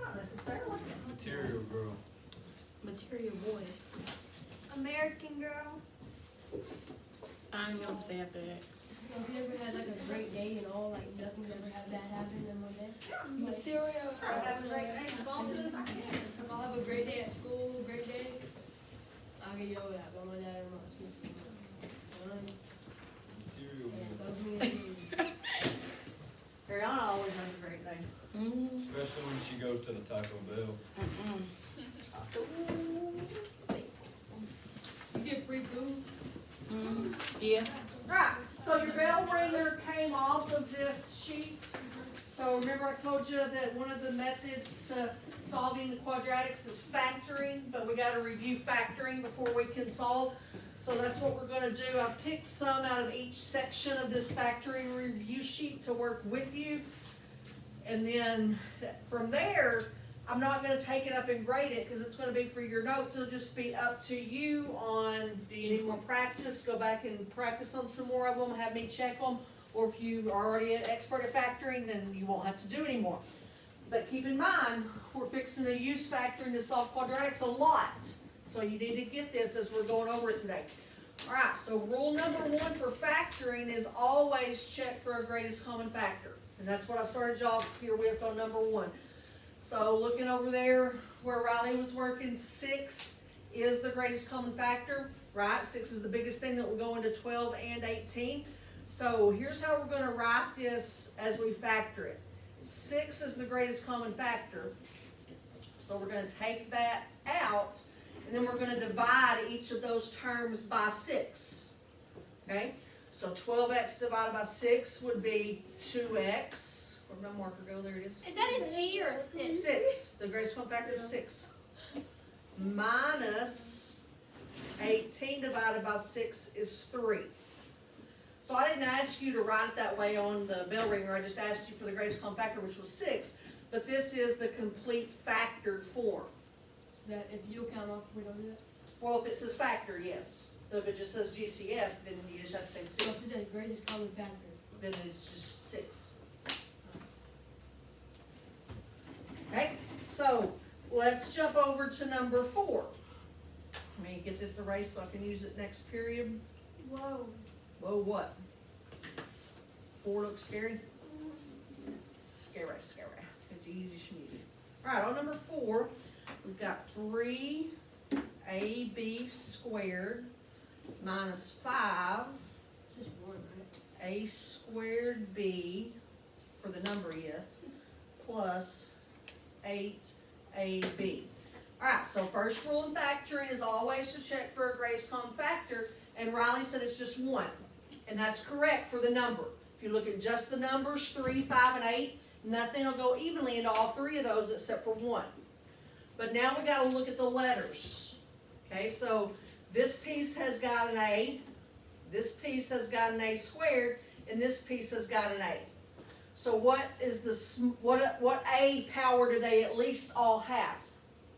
Not necessarily. Material girl. Material boy. American Girl. I ain't gonna say after that. Have you ever had like a great day and all, like nothing ever had bad happen in one day? Material. Try to have a great day as often as I can. Like I'll have a great day at school, great day. I'll get yelled at by my dad and my sister. Son, Material and girl. throws me in the room. Ariana always has a great day. Especially when she goes to the Taco Bell. You get free food. Yeah. Right, so your bell ringer came off of this sheet. So remember I told you that one of the methods to solving the quadratics is factoring, but we gotta review factoring before we can solve. So that's what we're gonna do. I picked some out of each section of this factoring review sheet to work with you. And then from there, I'm not gonna take it up and grade it, cause it's gonna be for your notes, it'll just be up to you on, do you need more practice, go back and practice on some more of them, have me check them, or if you are already an expert at factoring, then you won't have to do anymore. But keep in mind, we're fixing to use factoring to solve quadratics a lot, so you need to get this as we're going over it today. Alright, so rule number one for factoring is always check for a greatest common factor, and that's what I started y'all here with on number one. So looking over there where Riley was working, 6 is the greatest common factor, right? 6 is the biggest thing that will go into 12 and 18. So here's how we're gonna write this as we factor it. 6 is the greatest common factor. So we're gonna take that out, and then we're gonna divide each of those terms by 6. Okay? So 12x divided by 6 would be 2x. Where'd my marker go? There it is. Is that a G or a 6? 6. The greatest common factor is 6. Minus 18 divided by 6 is 3. So I didn't ask you to write it that way on the bell ringer. I just asked you for the greatest common factor, which was 6. But this is the complete factored form. That if you'll count off, we don't do that. Well, if it says factor, yes. But if it just says GCF, then you just have to say So if it 6. says greatest common factor. Then it's just 6. Okay, so let's jump over to number 4. Let me get this erased so I can use it next period. Whoa. Whoa, what? 4 looks scary? Scary, scary. It's easy schmeedy. Alright, on number 4, we've got 3ab squared minus 5 It's just one, right? a squared b, for the number, yes, plus 8ab. Alright, so first rule in factoring is always to check for a greatest common factor, and Riley said it's just 1. And that's correct for the number. If you look at just the numbers, 3, 5, and 8, nothing will go evenly into all 3 of those except for 1. But now we gotta look at the letters. Okay, so this piece has got an a, this piece has got an a squared, and this piece has got an a. So what is the, what a power do they at least all have?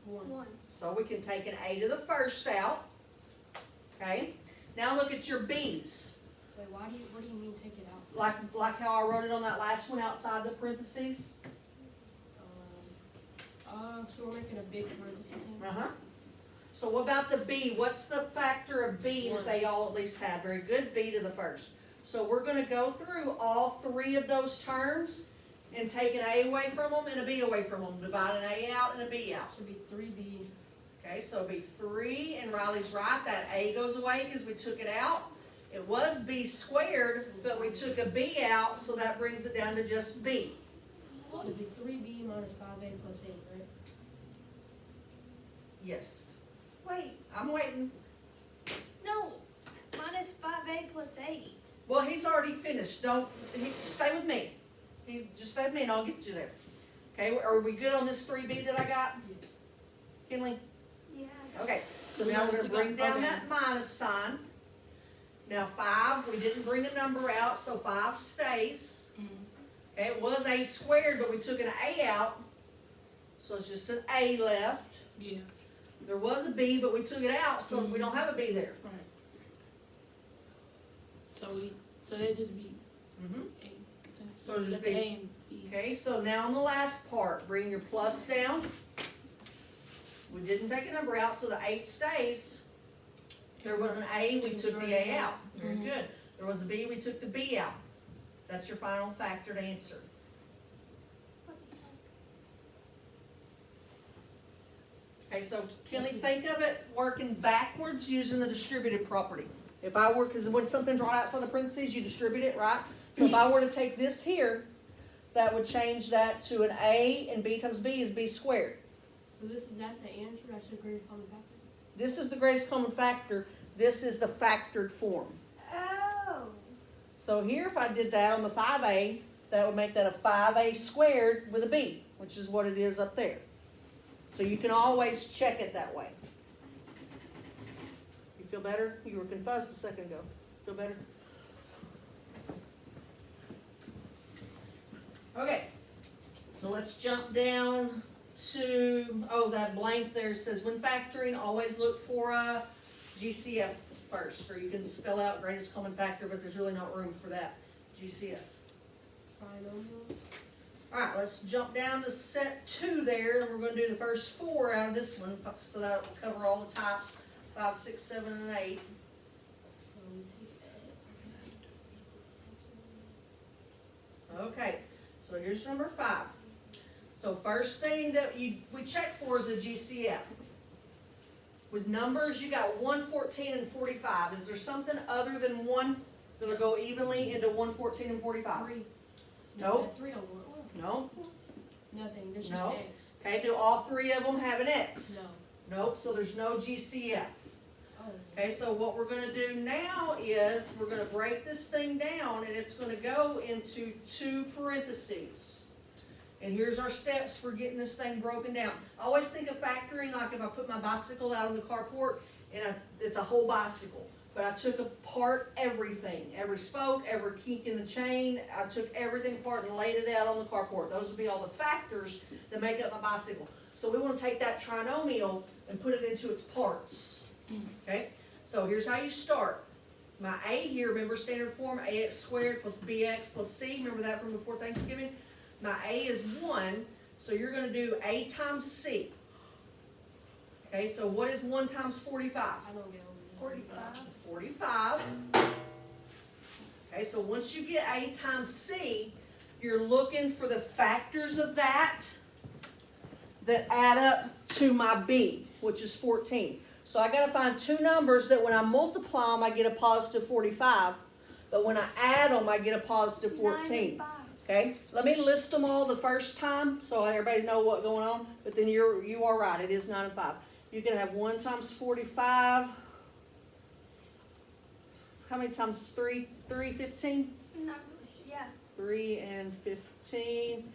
1. So we can take an a to the first out. Okay, now look at your b's. Wait, what do you mean take it out? Like how I wrote it on that last one outside the parentheses? So we're making a big parenthesis thing? Uh-huh. So what about the b? What's the factor of b that they all at least have? Very good, b to the first. So we're gonna go through all 3 of those terms and take an a away from them and a b away from them. Divide an a out and a b out. Should be 3B. Okay, so it'll be 3, and Riley's right, that a goes away because we took it out. It was b squared, but we took a b out, so that brings it down to just b. Should be 3B minus 5A plus 8, right? Yes. Wait, I'm waiting. no. Minus 5A plus 8. Well, he's already finished. Stay with me. Just stay with me and I'll get you there. Okay, are we good on this 3b that I got? Yes. Kinley? Yeah. Okay, so now we're gonna bring down that minus sign. Now 5, we didn't bring a number out, so 5 stays. Okay, it was a squared, but we took an a out, so it's just an a left. Yeah. There was a b, but we took it out, so we don't have a b there. Right. So they just be Mm-hmm. A. So just Let be- the A and B Okay, so now on the last part, bring your plus down. We didn't take a number out, so the 8 stays. There was an A, we took the A out. Very good. There was a B, we took the B out. That's your final factored answer. Okay, so Kelly, think of it working backwards using the distributed property. If I were, because when something's right outside the parentheses, you distribute it, right? So if I were to take this here, that would change that to an A, and B times B is B squared. So that's the answer, that's the greatest common factor. This is the greatest common factor. This is the factored form. Oh. So here, if I did that on the 5A, that would make that a 5A squared with a B, which is what it is up there. So you can always check it that way. You feel better? You were confused a second ago. Feel better? Okay. So let's jump down to, that blank there says, when factoring, always look for a GCF first, or you can spell out greatest common factor, but there's really not room for that. GCF. Trinomial. Alright, let's jump down to set 2 there, and we're gonna do the first 4 out of this one, so that will cover all the types, 5, 6, 7, and 8. Okay, so here's number 5. So first thing that we check for is a GCF. With numbers, you got 1, 14, and 45. Is there something other than 1 that'll go evenly into 1, 14, and 45? 3. Nope. 3 don't work. No? Nothing, there's just No. X. Okay, do all 3 of them have an X? No. Nope, so there's no GCF. Oh. Okay, so what we're gonna do now is, we're gonna break this thing down, and it's gonna go into 2 parentheses. And here's our steps for getting this thing broken down. I always think of factoring like if I put my bicycle out in the carport, and it's a whole bicycle. But I took apart everything, every spoke, every kink in the chain. I took everything apart and laid it out on the carport. Those would be all the factors that make up my bicycle. So we want to take that trinomial and put it into its parts. Okay? So here's how you start. My A here, remember standard form, AX squared plus BX plus C. Remember that from before Thanksgiving? My A is 1, so you're going to do A times C. Okay, so what is 1 times 45? I don't get over it. 45. Okay, so once you get A times C, you're looking for the factors of that add up to my B, which is 14. So I got to find 2 numbers that when I multiply them, I get a positive 45. But when I add them, I get a positive 14. Okay, let me list them all the first time so everybody know what's going on. But then you are right, it is 9 and 5. You can have 1 times 45. How many times 3? 3, 15? Not really sure. Yeah. 3 and 15.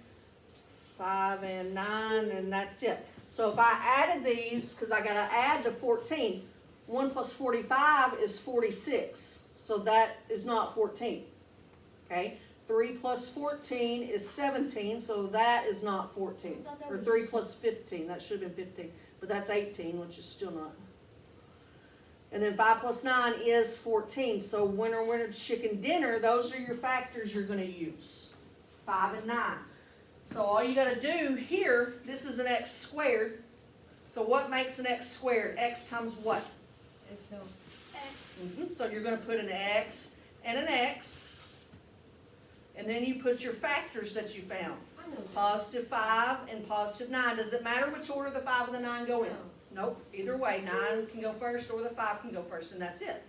5 and 9, and that's it. So if I added these, because I got to add to 14, 1 plus 45 is 46. So that is not 14. Okay? 3 plus 14 is 17, so that is not 14. Or 3 plus 15, that should have been 15. But that's 18, which is still not. And then 5 plus 9 is 14. So winner, chicken dinner, those are your factors you're going to use. 5 and 9. So all you got to do here, this is an x squared. So what makes an x squared? X times what? Itself. So you're going to put an x and an x. And then you put your factors that you found. I know that. Positive 5 and positive 9. Does it matter which order the 5 and the 9 go in? Nope. Either way, 9 can go first or the 5 can go first, and that's it.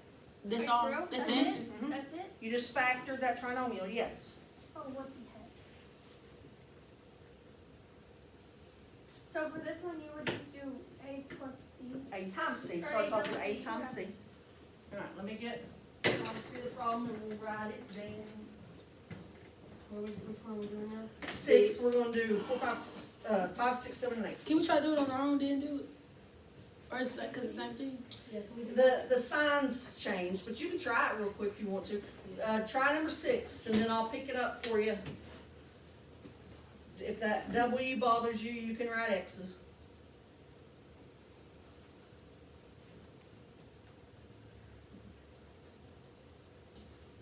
That's Wait, all, bro, that's the that's answer. it? That's it? You just factored that trinomial, yes. Oh, what the heck? So for this one, you would just do A plus C. A times C, Or starts A off with times A C, times C. okay. Alright, let me get, see the problem and we'll write it down. Which one are we doing now? 6, we're gonna do 5, 6, 7, and 8. Can we try to do it on our own, then do it? Or is that because it's the same thing? Yeah, can we do that? The signs change, but you can try it real quick if you want to. Try number 6, and then I'll pick it up for you. If that W bothers you, you can write X's.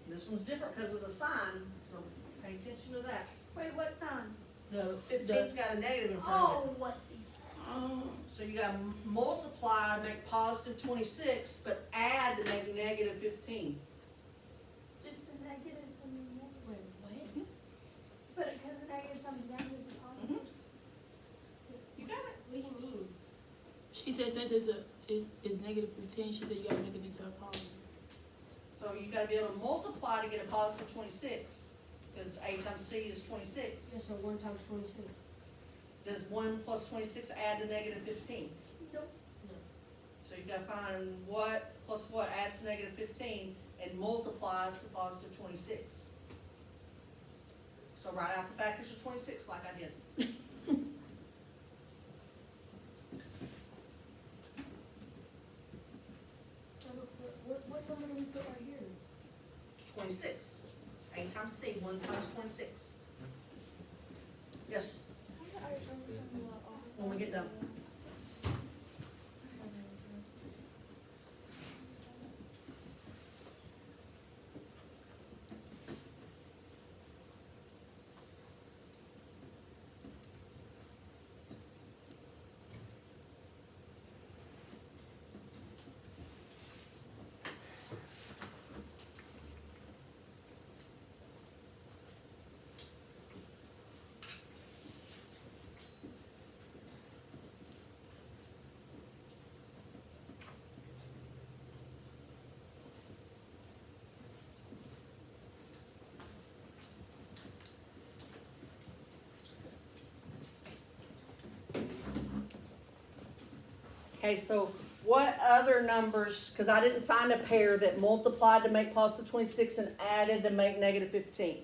This one's different because of the sign, so pay attention to that. Wait, what sign? The 15's got a negative in front of it. Oh, what the? So you gotta multiply to make positive 26, but add to make negative 15. Just a negative and a negative. Wait, what? But because a negative comes down to the positive. You got it. What do you mean? She said since it's negative 15, she said you gotta make it into a positive. So you gotta be able to multiply to get a positive 26, because A times C is 26. Yeah, so 1 times 26. Does 1 plus 26 add to negative 15? Nope. So you gotta find what plus what adds to negative 15 and multiplies to positive 26. So write out the factors of 26 like I did. What number do we put right here? 26. A times C, 1 times 26. Yes, when we get done. Okay, so what other numbers, because I didn't find a pair that multiplied to make positive 26 and added to make negative 15.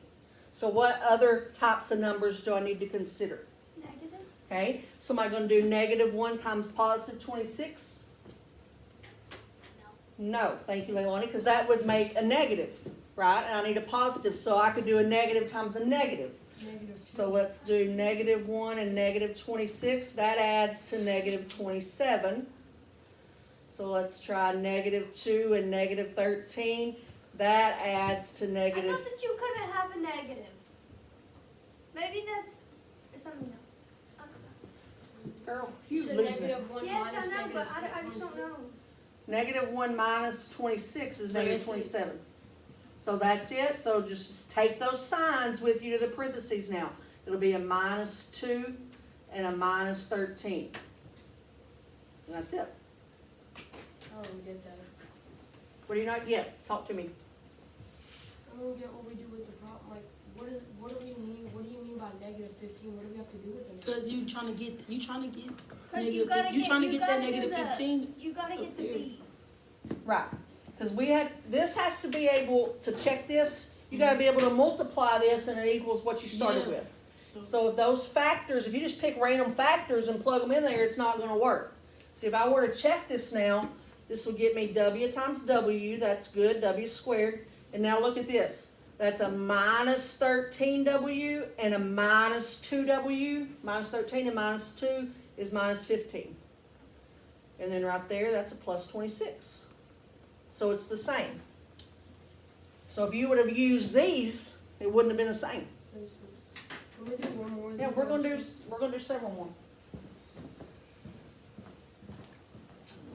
So what other types of numbers do I need to consider? Negative? Okay, so am I going to do negative 1 times positive 26? No, thank you, Leilani, because that would make a negative, right? And I need a positive, so I could do a negative times a negative. Negative. So let's do negative 1 and negative 26. That adds to negative 27. So let's try negative 2 and negative 13. That adds to I negative. thought that you couldn't have a negative. Maybe that's something else. I don't know. Girl, you So losing it. negative 1 Yes, minus I know, negative but I just don't 26. know. Negative 1 minus 26 is So negative that's it. 27. So that's it. So just take those signs with you to the parentheses now. It'll be a minus 2 and a minus 13. And that's it. I don't get that. What do you not get? Talk to me. I don't get what we do with the problem. Like, what do we mean? What do you mean by negative 15? What do we have to do with it? Cause you trying to get Cause you negative. gotta You get, trying to you get that gotta do negative the- 15. You gotta get the Up there. B. Right, because this has to be able to check this, you gotta be able to multiply this and it equals what you started Yeah. with. So So if those factors, if you just pick random factors and plug them in there, it's not gonna work. See, if I were to check this now, this would get me W times W, that's good, W squared. And now look at this, that's a minus 13W and a minus 2W. Minus 13 and minus 2 is minus 15. And then right there, that's a plus 26. So it's the same. So if you would have used these, it wouldn't have been the same. Can we do one more? Yeah, we're gonna do several more.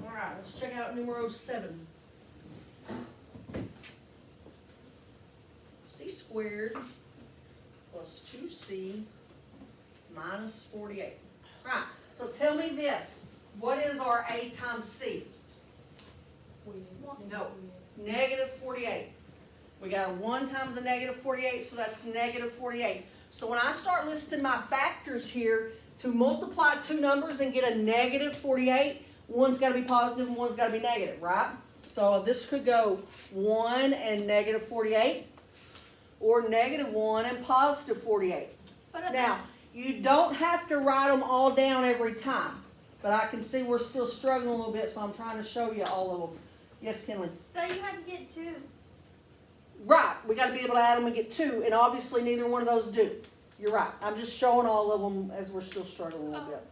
All right, let's check out numero 7. C squared plus 2C minus 48. Right, so tell me this. What is our A times C? 48. No. Negative 48. We got a 1 times a negative 48, so that's negative 48. So when I start listing my factors here, to multiply two numbers and get a negative 48, one's got to be positive and one's got to be negative, right? So this could go 1 and negative 48, or negative 1 and positive 48. But Now, you don't have to write them all down every time, but I can see we're still struggling a little bit, so I'm trying to show you all of them. Yes, Kinley? so you had to get 2. Right, we got to be able to add them and get 2, and obviously neither one of those do. You're right. I'm just showing all of them as we're still struggling a little bit.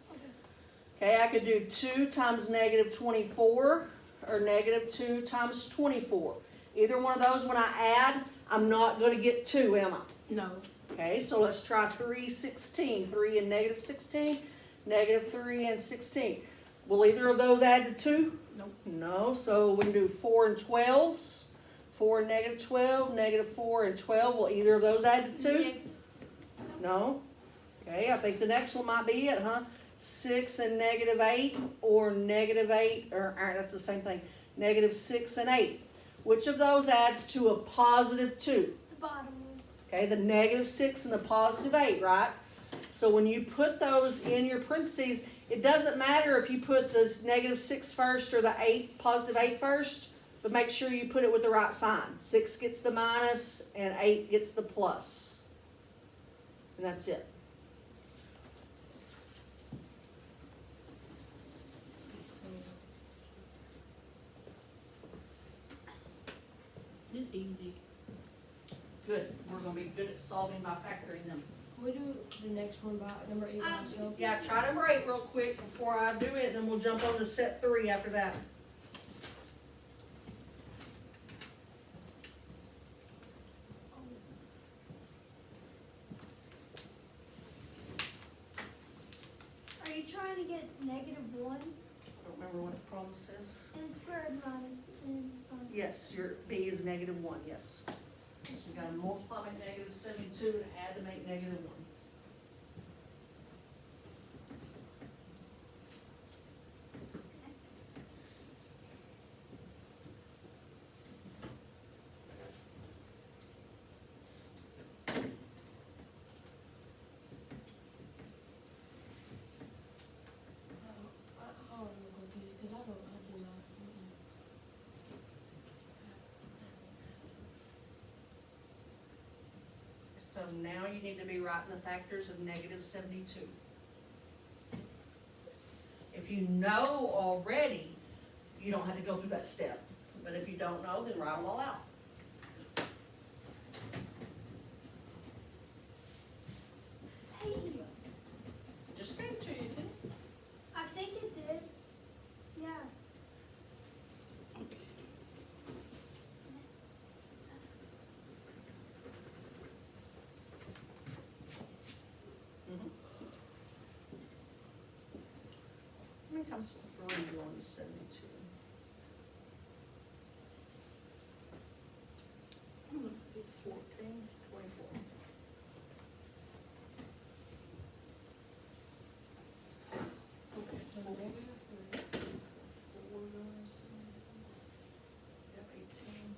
Okay, I could do 2 times negative 24, or negative 2 times 24. Either one of those, when I add, I'm not going to get 2, am I? no. Okay, so let's try 3/16, 3 and -16, -3 and 16. Will either of those add to 2? Nope. No, so we can do 4 and 12s. 4 and -12, -4 and 12. Will either of those add to 2? Negative. No? Okay, I think the next one might be it, huh? 6 and -8, or -8, or that's the same thing. -6 and 8. Which of those adds to a +2? The bottom one. Okay, the -6 and the +8, right? So when you put those in your parentheses, it doesn't matter if you put the -6 first or the +8 first, but make sure you put it with the right sign. 6 gets the minus and 8 gets the plus. And that's it. This easy. Good, we're gonna be good at solving by factoring them. Can we do the next one by number 8 by itself? Yeah, try number 8 real quick before I do it, and then we'll jump on to set 3 after that. Are you trying to get -1 I don't remember what the problem says. and squared minus n? Yes, your B is -1, yes. So you gotta multiply by -72 and add to make -1. I'm confused, because I do not. So now you need to be writing the factors of -72. If you know already, you don't have to go through that step. But if you don't know, then write them all out. Hey, Just gave it to you, didn't it? I think it did. Yeah. How many times 3 going to 72? I'm gonna do 14, 24. Okay, So four. negative or- 4 goes. Yep, 18.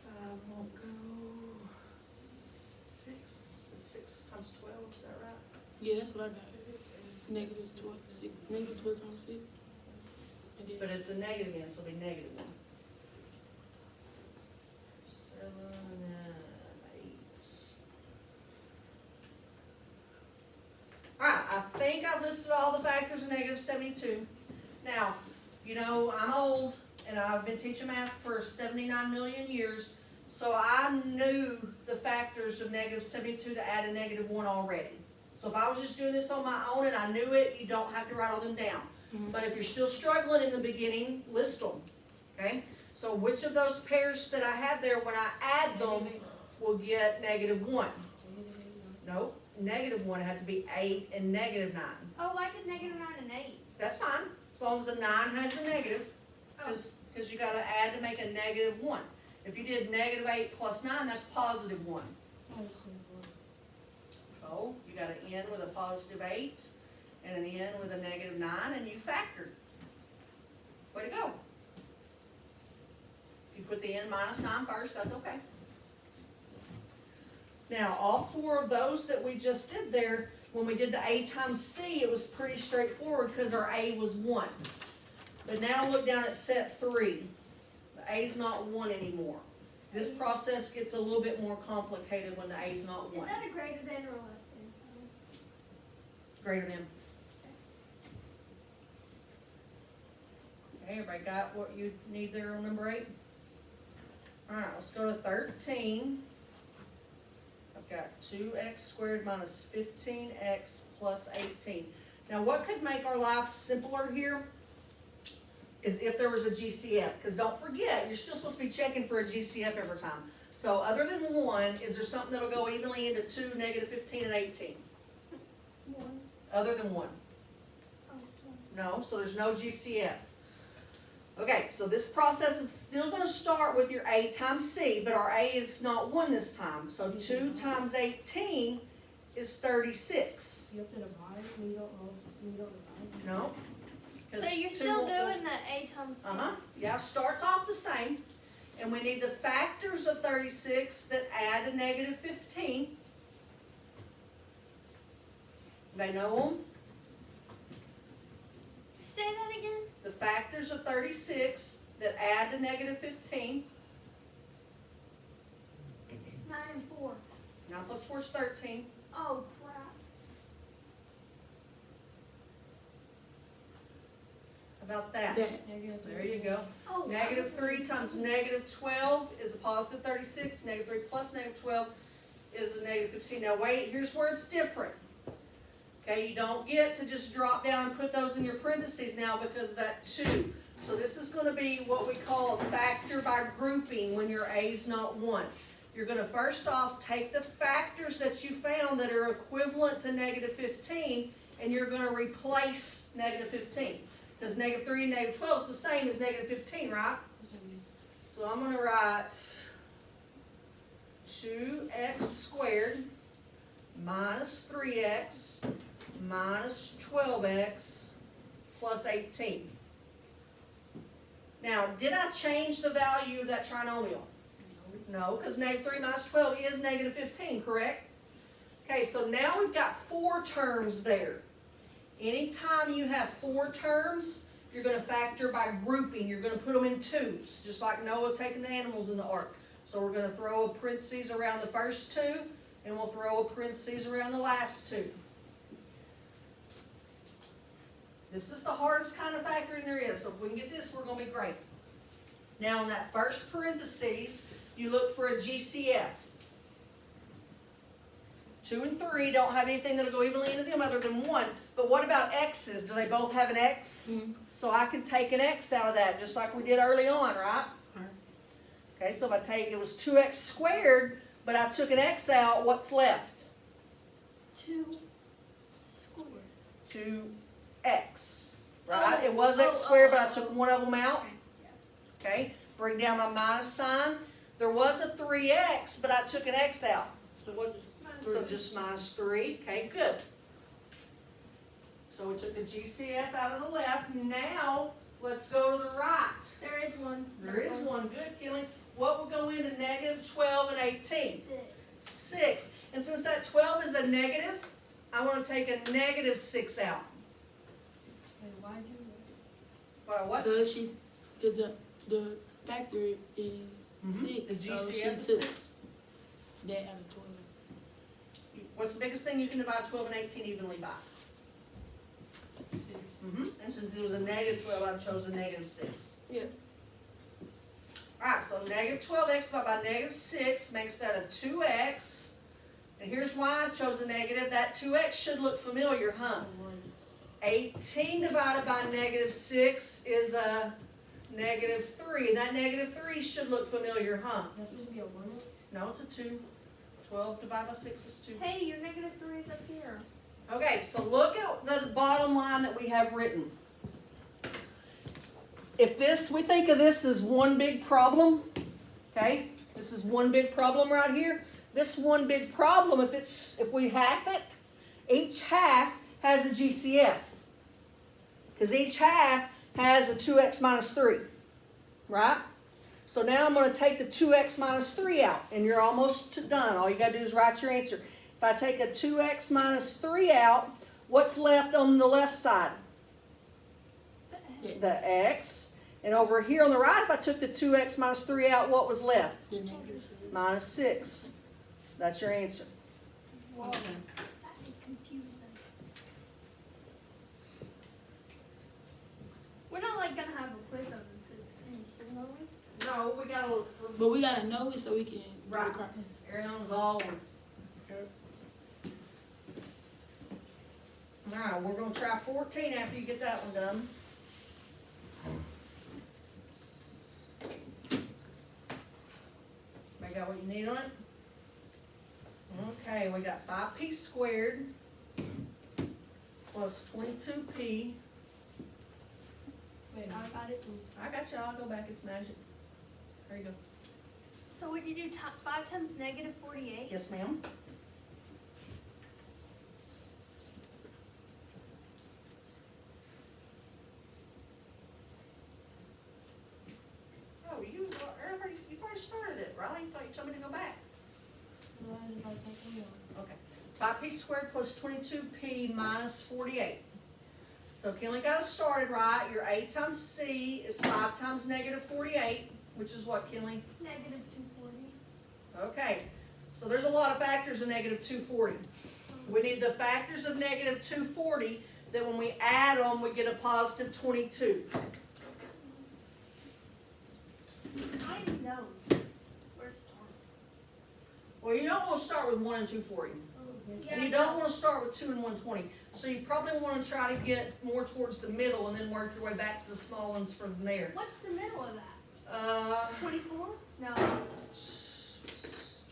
5 won't go. 6 times 12, is that right? Yeah, that's what I got. -12, -12 times 6. And then But it's a negative again, so it'll be -1. 7 and 8. Alright, I think I've listed all the factors of -72. Now, you know, I'm old and I've been teaching math for 79 million years, so I knew the factors of -72 to add a -1 already. So if I was just doing this on my own and I knew it, you don't have to write all them down. But if you're still struggling in the beginning, list them, okay? So which of those pairs that I have there, when I add them, will get -1? Nope, -1, it had to be 8 and -9. Oh, I did -9 and 8. That's fine, as long as the 9 has the negative, Oh, because you gotta add to make a -1. If you did -8 plus 9, that's +1. So you got an n with a +8 and an n with a -9, and you factored. Way to go. If you put the n minus 9 first, that's okay. Now, all 4 of those that we just did there, when we did the a times c, it was pretty straightforward because our a was 1. But now look down at set 3. The a's not 1 anymore. This process gets a little bit more complicated when the a's not is 1. that a greater than or less than sign? Greater than. Okay, everybody got what you need there on number 8? Alright, let's go to 13. I've got 2x squared minus 15x plus 18. Now what could make our life simpler here? is if there was a GCF, because don't forget, you're still supposed to be checking for a GCF every time. So other than one, is there something that'll go evenly into 2, -15, and 18? One. Other than one? Oh, one. No, so there's no GCF. Okay, so this process is still gonna start with your A times C, but our A is not 1 this time. So 2 times 18 is 36. You have to divide, and you don't know, you don't divide. No? So you're still doing the A times C? Uh-huh, yeah, starts off the same. And we need the factors of 36 that add a -15. They know them? Say that again? The factors of 36 that add to -15. 9 and 4. 9 plus 4 is 13. Oh, crap. How about that? That. There you go. Oh, -3 times -12 is a positive 36. -3 plus -12 is a -15. Now wait, here's where it's different. Okay, you don't get to just drop down and put those in your parentheses now because of that 2. So this is gonna be what we call factor by grouping when your A's not 1. You're gonna first off take the factors that you found that are equivalent to -15 and you're gonna replace -15. Because -3 and -12 is the same as -15, right? So I'm gonna write 2x squared minus 3x minus 12x plus 18. Now, did I change the value of that trinomial? No, because -3 minus 12 is -15, correct? Okay, so now we've got 4 terms there. Anytime you have 4 terms, you're gonna factor by grouping. You're gonna put them in 2s, just like Noah taking the animals in the ark. So we're gonna throw a parentheses around the first 2, and we'll throw a parentheses around the last 2. This is the hardest kind of factoring there is, so if we can get this, we're gonna be great. Now in that first parentheses, you look for a GCF. 2 and 3 don't have anything that'll go evenly into them other than 1. But what about x's? Do they both have an x? Mhm. So I can take an x out of that, just like we did early on, right? Right. Okay, so if I take, it was 2x squared, but I took an x out, what's left? 2 squared. 2x, right? Oh, It was x oh, squared, oh, but I oh. took one of them out. Okay, bring down my minus sign. There was a 3x, but I took an x out. So what? So just minus 3, okay, good. So we took the GCF out of the left. Now, let's go to the right. There is one. There is one, good, Kelly. What will go into -12 and 18? 6. 6. And since that 12 is a negative, I want to take a -6 out. Wait, why'd you? By what? Because the factor is The 6, so GCF she is took 6. that out of 12. What's the biggest thing you can divide 12 and 18 evenly by? And since it was a -12, I chose a -6. Yeah. Alright, so -12x divided by -6 makes that a 2x. And here's why I chose a negative. That 2x should look familiar, huh? 18 divided by -6 is a -3. And that -3 should look familiar, huh? That's supposed to be a 1x? No, it's a 2. 12 divided by 6 is 2. Hey, your -3 is up here. Okay, so look at the bottom line that we have written. If this, we think of this as one big problem, okay? This is one big problem right here. This one big problem, if we half it, each half has a GCF. Because each half has a 2x minus 3, right? So now I'm going to take the 2x minus 3 out, and you're almost done. All you got to do is write your answer. If I take a 2x minus 3 out, what's left on the left side? The x. And over here on the right, if I took the 2x minus 3 out, what was left? The negative 6. Minus 6. That's your answer. Whoa, that is confusing. We're not like gonna have a quiz on this any soon, are we? No, we got to. But we gotta know it so we can. Right. Ariana's all over. Alright, we're going to try 14 after you get that one done. Everybody got what you need on it? Okay, we got 5p squared plus 22p. Wait, I got it. I got you, I'll go back, it's magic. There you go. So would you do 5 times negative 48? Yes, ma'am. Oh, you've already started it, Riley, thought you told me to go back. No, I didn't like that one. Okay, 5p squared plus 22p minus 48. So Kelly got us started right. Your a times c is 5 times negative 48, which is what, Kelly? Negative 240. Okay, so there's a lot of factors in negative 240. We need the factors of negative 240, that when we add them, we get a positive 22. I know where to start. Well, you don't want to start with 1 and 240. Yeah, And you don't want to start with 2 and 120. So you probably want to try to get more towards the middle and then work your way back to the small ones from there. What's the middle of that? 24? No.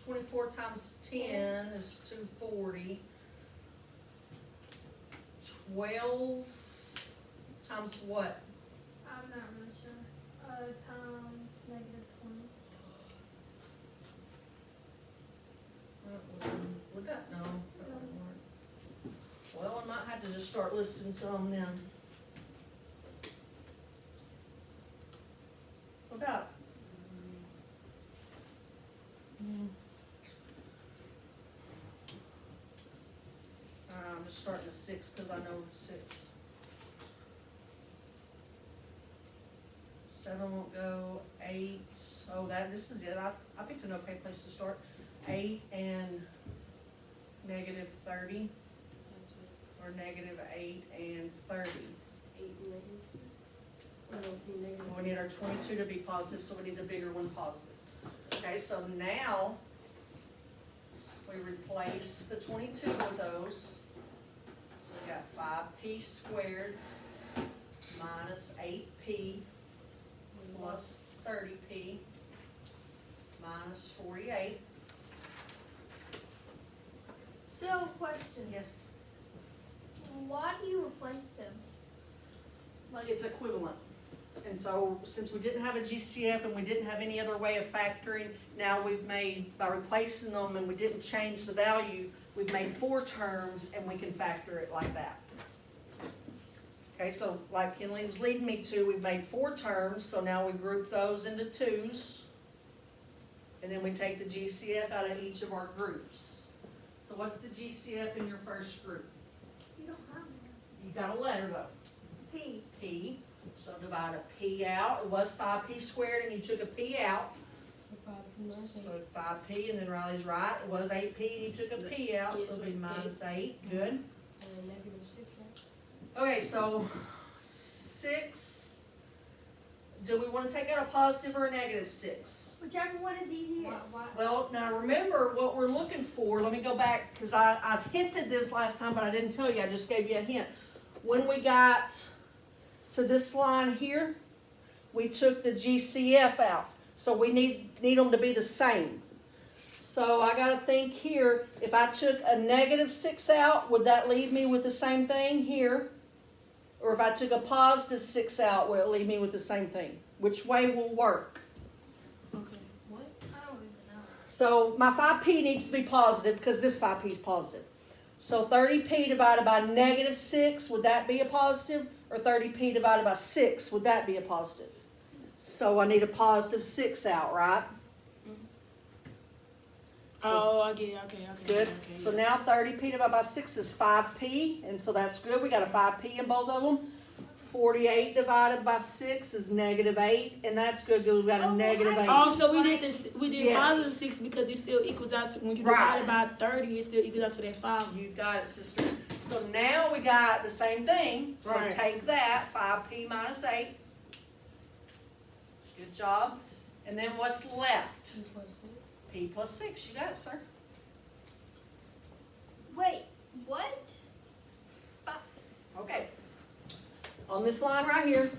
24 times 10 is 240. 12 times what? I'm not really sure. Times negative 20. Would that? No. That wouldn't work. Well, I might have to just start listing some then. What about? I'm just starting with 6 because I know 6. 7 won't go. 8. Oh, this is it. I picked an okay place to start. 8 and negative 30, or negative 8 and 30. 8 negative. No, negative. We need our 22 to be positive, so we need the bigger one positive. Okay, so now we replace the 22 with those. So we got 5p squared minus 8p plus 30p minus 48. So, question. Yes, Why do you replace them? it's equivalent. And so, since we didn't have a GCF and we didn't have any other way of factoring, now we've made, by replacing them and we didn't change the value, we've made 4 terms and we can factor it like that. Okay, so like Kinley was leading me to, we've made 4 terms, so now we group those into 2s. And then we take the GCF out of each of our groups. So what's the GCF in your first group? You don't have them. You got a letter though. P. P. So divide a P out. It was 5p squared and you took a P out. So 5 minus 8. So 5p, and then Riley's right. It was 8p and you took a P out, so it'll be minus 8. Good. And negative 6, right? Okay, so 6. Do we want to take out a positive or a negative 6? Whichever one is easiest. Well, now remember what we're looking for. Let me go back, because I hinted this last time, but I didn't tell you. I just gave you a hint. When we got to this line here, we took the GCF out. So we need them to be the same. So I got to think here, if I took a negative 6 out, would that leave me with the same thing here? Or if I took a positive 6 out, will it leave me with the same thing? Which way will work? Okay. What? I don't even know. So my 5p needs to be positive because this 5p is positive. So 30p divided by negative 6, would that be a positive? Or 30p divided by 6, would that be a positive? So I need a positive 6 out, right? Oh, I get it. Okay. Good. Okay. So now 30p divided by 6 is 5p, and so that's good. We got a 5p in both of them. 48 divided by 6 is negative 8, and that's good because we got a Oh, negative 8. Oh, so we did this. We did Yes. positive 6 because it still equals out to when you Right. divide it by 30, it still equals out to that 5. You got it, sister. So now we got the same thing. So Right. take that, 5p minus 8. Good job. And then what's left? P plus 6. P plus 6. You got it, sir. Wait, what? Okay. On this line right here,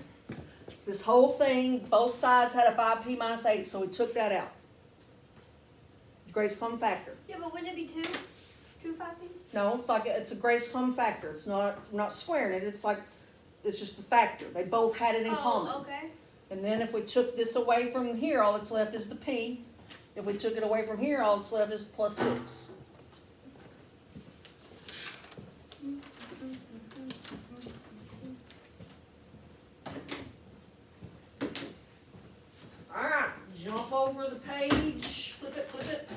this whole thing, both sides had a 5p minus 8, so we took that out. greatest common factor. Yeah, but wouldn't it be two? Two 5 Ps? No, it's like, it's a greatest common factor. It's not, I'm not swearing it, it's like, it's just a factor. They both had it in common. Oh, okay. And then if we took this away from here, all that's left is the P. If we took it away from here, all that's left is plus 6. Alright, jump over the page, flip it, flip it.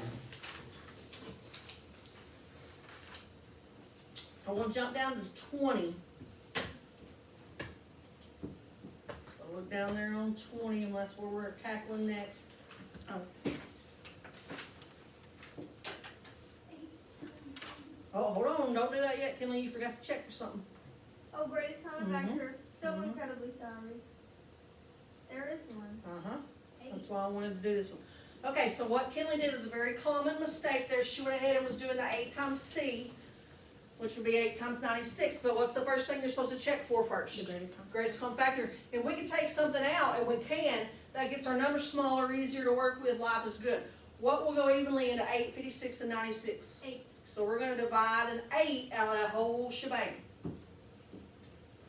I want to jump down to 20. So look down there on 20, and that's where we're tackling next. Oh, hold on, don't do that yet, Kinley, you forgot to check for something. Oh, greatest common Mhm. factor. So Mhm. incredibly sorry. There is one. Uh-huh, Eight. that's why I wanted to do this one. Okay, so what Kinley did is a very common mistake there. She went ahead and was doing the 8 times C, which would be 8 times 96, but what's the first thing you're supposed to check for first? The greatest common. Greatest common factor. If we can take something out, and we can, that gets our numbers smaller, easier to work with, life is good. What will go evenly into 8, 56, and 96? 8. So we're gonna divide an 8 out of that whole shebang.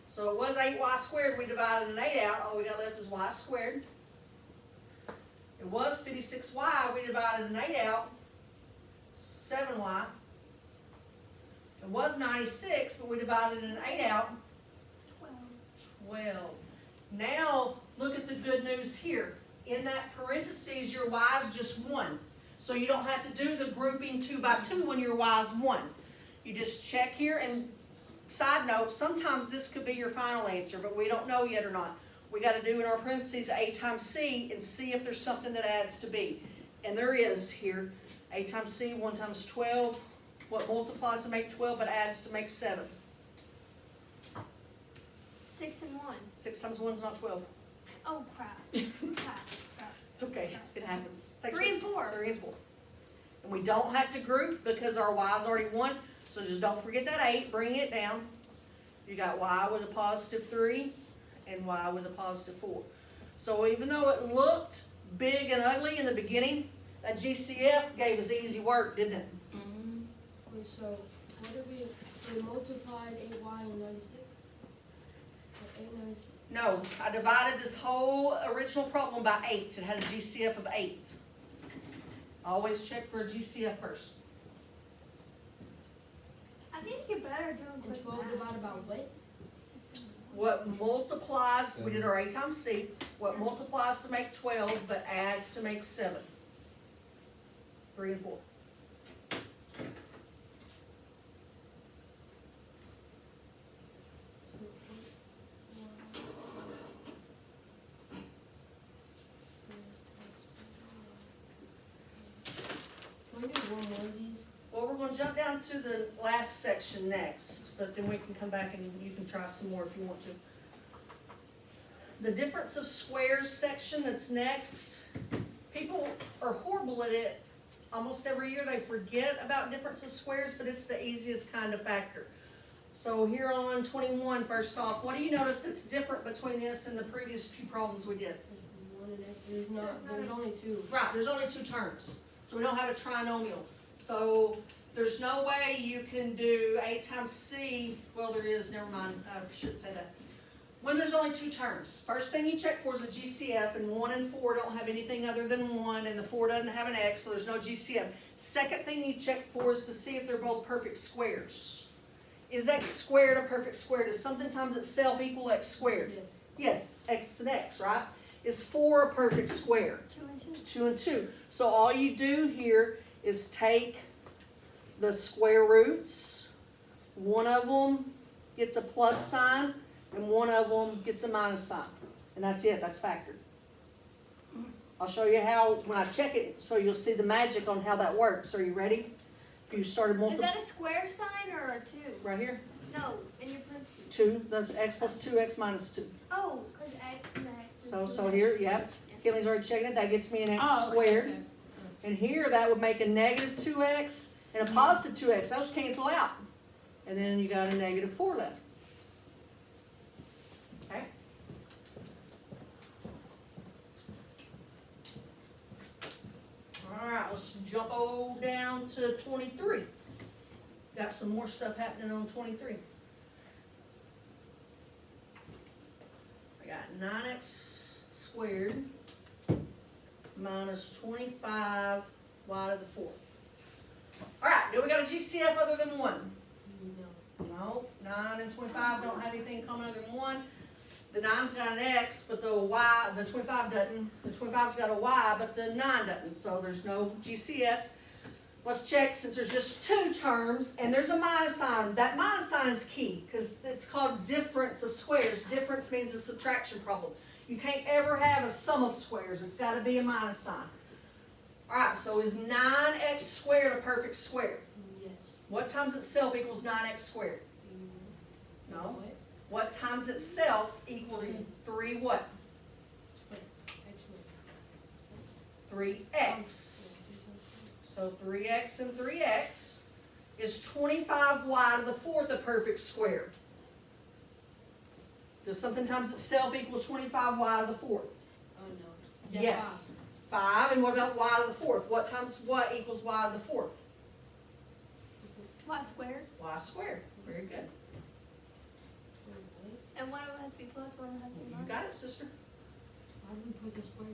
So it was 8y squared, we divided an 8 out, all we got left is y squared. It was 56y, we divided an 8 out, 7y. It was 96, but we divided an 8 out, 12. Now, look at the good news here. In that parentheses, your y is just 1. So you don't have to do the grouping 2 by 2 when your y is 1. You just check here, and side note, sometimes this could be your final answer, but we don't know yet or not. We gotta do in our parentheses A times C and see if there's something that adds to B. And there is here. A times C, 1 times 12. What multiplies to make 12 but adds to make 7? 6 and 1. 6 times 1 is not 12. Oh, crap. Crap. It's okay, it happens. Takes 3 us- and 4. 3 and 4. And we don't have to group because our y is already 1, so just don't forget that 8, bring it down. You got y with a positive 3 and y with a positive 4. So even though it looked big and ugly in the beginning, that GCF gave us easy work, didn't it? Mm-hmm. Wait, so what did we multiplied 8y and 96? Or 8 96? No, I divided this whole original problem by 8. It had a GCF of 8. Always check for a GCF first. I think you better do a And quick 12 math. divided by what? What multiplies, we did our A times C, what multiplies to make 12 but adds to make 7? 3 and 4. Can we do one more of these? Well, we're gonna jump down to the last section next, but then we can come back and you can try some more if you want to. The difference of squares section that's next, people are horrible at it. Almost every year they forget about difference of squares, but it's the easiest kind of factor. So here on 21, first off, what do you notice that's different between this and the previous few problems we did? There's one and there's only 2. Right, there's only 2 terms, so we don't have a trinomial. So there's no way you can do 8 times C, well there is, never mind, I shouldn't say that. When there's only 2 terms, first thing you check for is a GCF, and 1 and 4 don't have anything other than 1, and the 4 doesn't have an X, so there's no GCF. Second thing you check for is to see if they're both perfect squares. Is X squared a perfect square? Does something times itself equal X squared? Yes. Yes, X and X, right? Is 4 a perfect square? 2 and 2. 2 and 2. So all you do here is take the square roots. One of them gets a plus sign, and one of them gets a minus sign. And that's it, that's factored. I'll show you how, when I check it, so you'll see the magic on how that works. Are you ready? If you started Is multiplying, that a square sign or a 2? right here, No, in your parentheses. 2, that's X plus 2, X minus 2. Oh, because X and X. is So two. here, yep, Kelly's already checking it, that gets me an X Oh, squared. okay. And here, that would make a negative 2x and a positive 2x. Those cancel out. And then you got a negative 4 left. Okay? Alright, let's jump down to 23. Got some more stuff happening on 23. I got 9x squared minus 25 y to the 4th. Alright, do we got a GCF other than 1? No, 9 and 25 don't have anything common other than 1. The 9's got an X, but the Y, the 25 doesn't. The 25's got a Y, but the 9 doesn't, so there's no GCFs. Let's check, since there's just 2 terms, and there's a minus sign. That minus sign is key, because it's called difference of squares. Difference means a subtraction problem. You can't ever have a sum of squares. It's got to be a minus sign. Alright, so is 9x squared a perfect square? Yes. What times itself equals 9x squared? No. What times itself equals 3 what? 3x. So 3x and 3x is 25y to the 4th a perfect square. Does something times itself equal 25y to the 4th? Oh, no. Yes. 5, and what about y to the 4th? What times what equals y to the 4th? Y squared. Y squared. Very good. And one of them has to be plus, one of them has to be You minus. got it, sister. Why do we put the square?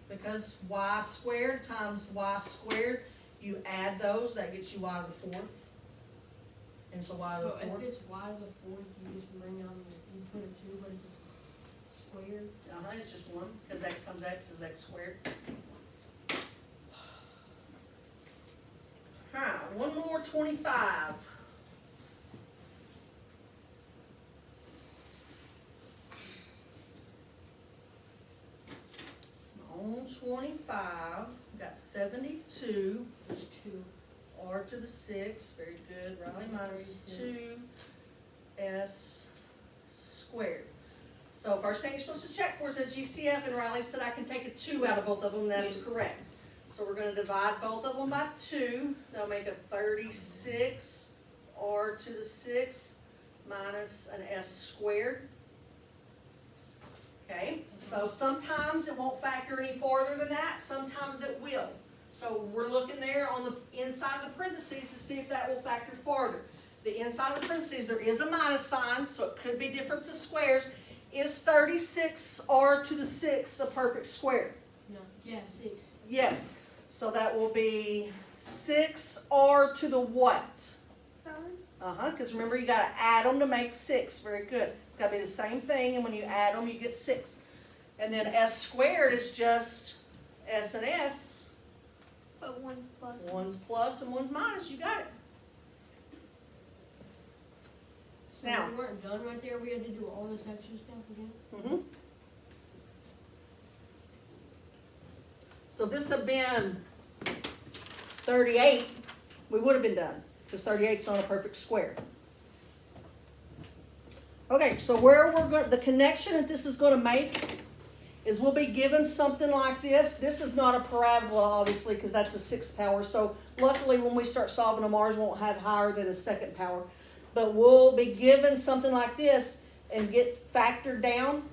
Because y squared times y squared, you add those, that gets you y to the 4th. And so y to the So if 4th. it's y to the 4th, you just bring on, you put a 2, but it's squared. It's just 1, because x times x is x squared. Alright, one more 25. On 25, we got 72, There's 2. r to the 6, very good, Riley minus 2s squared. So first thing you're supposed to check for is a GCF, and Riley said I can take a 2 out of both of them, that's correct. So we're gonna divide both of them by 2, that'll make a 36 r to the 6th minus an s squared. Okay, so sometimes it won't factor any farther than that, sometimes it will. So we're looking there on the inside of the parentheses to see if that will factor farther. The inside of the parentheses, there is a minus sign, so it could be difference of squares. Is 36 r to the 6th a perfect square? No, yeah, 6. Yes, so that will be 6r to the what? 7. Because remember you gotta add them to make 6, very good. It's gotta be the same thing, and when you add them, you get 6. And then s squared is just s and s. But one's plus. One's plus and one's minus, you got it. So Now- we weren't done right there, we had to do all this extra stuff again? So if this had been 38, we would have been done, because 38 is not a perfect square. Okay, so where we're going, the connection that this is going to make is we'll be given something like this. This is not a parabola, obviously, because that's a 6th power. So luckily, when we start solving them, ours won't have higher than a 2nd power. But we'll be given something like this and get factored down,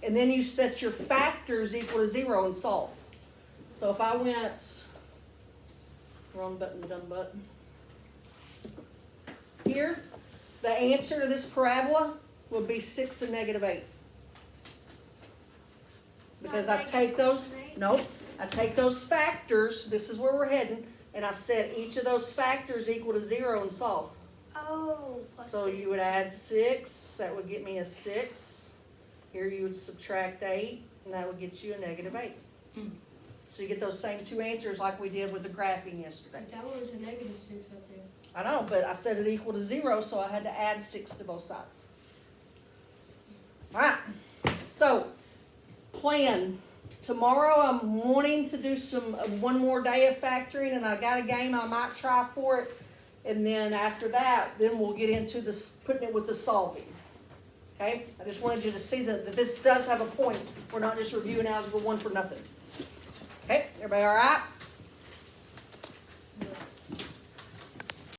and then you set your factors equal to 0 and solve. So if I went, wrong button, dumb button. Here, the answer to this parabola would be 6 and -8. Because I Not take those, -6 and 8? nope, I take those factors, this is where we're heading, and I set each of those factors equal to 0 and solve. Oh, plus So 6. you would add 6, that would get me a 6. Here you would subtract 8, and that would get you a -8. So you get those same 2 answers like we did with the graphing yesterday. But that one was a -6 up there. I know, but I set it equal to 0, so I had to add 6 to both sides. Alright, so plan. Tomorrow I'm wanting to do one more day of factoring, and I got a game I might try for it. And then after that, then we'll get into this, putting it with the solving. Okay? I just wanted you to see that this does have a point. We're not just reviewing algebra 1 for nothing. Okay, everybody all right?